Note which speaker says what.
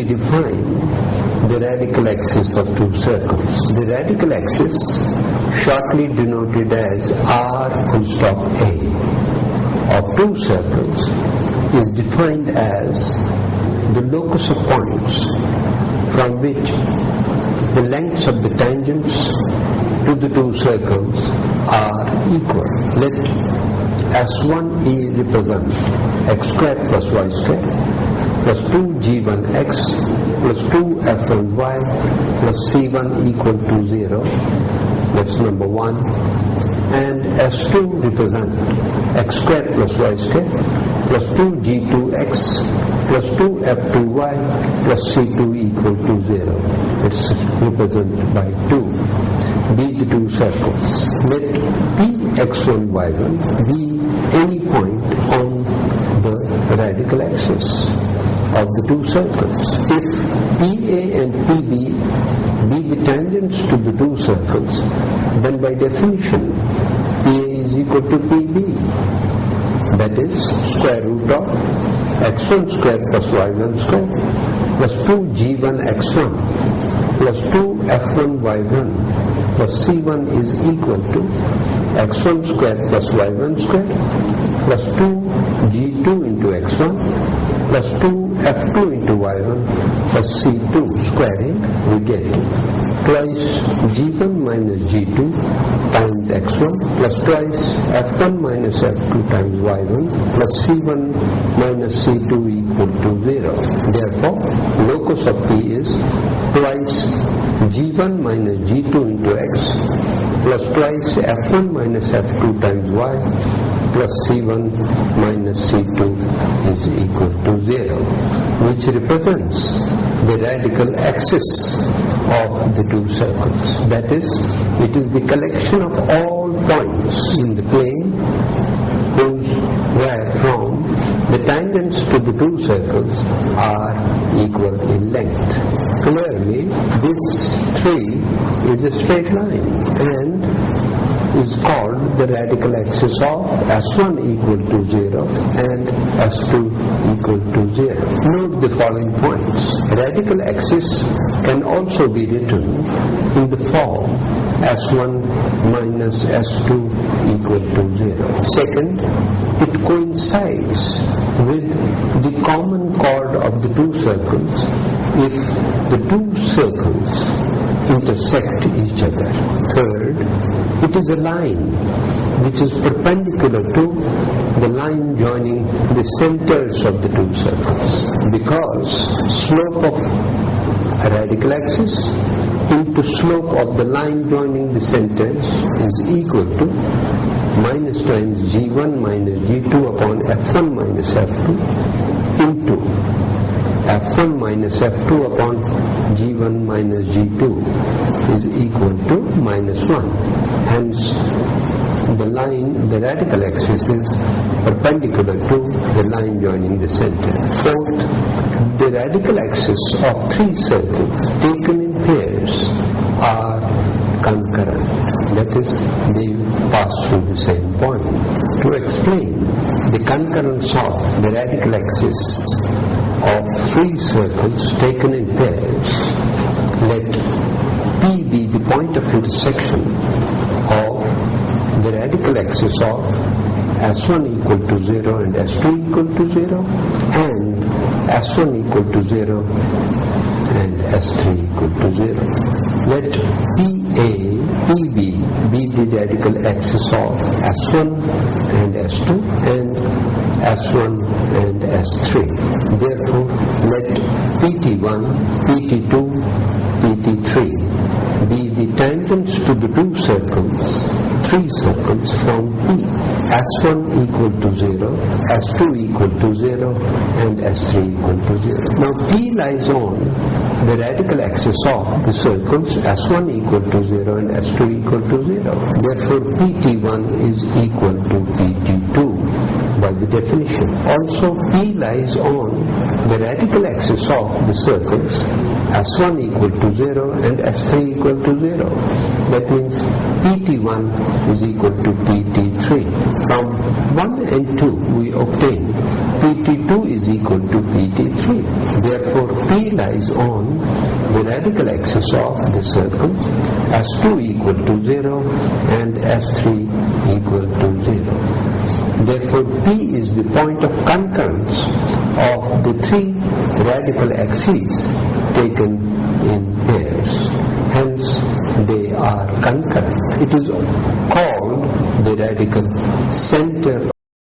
Speaker 1: define the radical axis of two circles. The radical axis, shortly denoted as R full stop A, of two circles is defined as the locus of points from which the lengths of the tangents to the two circles are equal. Let S1E represent x squared plus y squared plus 2g1x plus 2f1y plus c1 equal to 0. That's number 1. And S2 represent x squared plus y squared plus 2g2x plus 2f2y plus c2 equal to 0. It's represented by 2. Be the two circles. Let Px1y1 be any point on the radical axis of the two circles. If PA and PB be the tangents to the two circles, then by definition PA is equal to PB. That is square root of x1 square plus y1 square plus 2g1x1 plus 2f1y1 plus c1 is equal to x1 square plus y1 square plus 2g2 into x1 plus 2f2 into y1 plus c2 squaring, we get twice g1 minus g2 times x1 plus twice f1 minus f2 times y1 plus c1 minus c2 equal to 0. Therefore, locus of P is twice g1 minus g2 into x plus twice f1 minus f2 times y plus c1 minus c2 is equal to 0, which represents the radical axis of the two circles. That is, it is the collection of all points in the plane where from the tangents to the two circles are equal in length. Clearly, this tree is a straight line and is called the radical axis of S1 equal to 0 and S2 equal to 0. Note the following points. Radical axis can also be written in the form S1 minus S2 equal to 0. Second, it coincides with the common chord of the two circles if the two circles intersect each other. Third, it is a line which is perpendicular to the line joining the centers of the two circles, because slope of a radical axis into slope of the line joining the centers is equal to minus times g1 minus g2 upon f1 minus f2 into f1 minus f2 upon g1 minus g2 is equal to minus 1. Hence, the radical axis is perpendicular to the line joining the center. Fourth, the radical axis of three circles taken in pairs are concurrent. That is, they pass through the same point. To explain the concurrence of the radical axis of three circles taken in pairs, let P be the point of intersection of the radical axis of S1 equal to 0 and S2 equal to 0 and S1 equal to 0 and S3 equal to 0. Let PA, PB be the radical axis of S1 and S2 and S1 and S3. Therefore, let PT1, PT2, PT3 be the tangents to the two circles, three circles from P. S1 equal to 0, S2 equal to 0 and S3 equal to 0. Now P lies on the radical axis of the circles S1 equal to 0 and S2 equal to 0. Therefore PT1 is equal to PT2 by the definition. Also P lies on the radical axis of the circles S1 equal to 0 and S3 equal to 0. That means PT1 is equal to PT3. From 1 and 2 we obtain PT2 is equal to PT3. Therefore P lies on the radical axis of the circles, S2 equal to 0 and S3 equal to 0. Therefore, P is the point of concurrence of the three radical axes taken in pairs. Hence, they are concurrent. It is called the radical center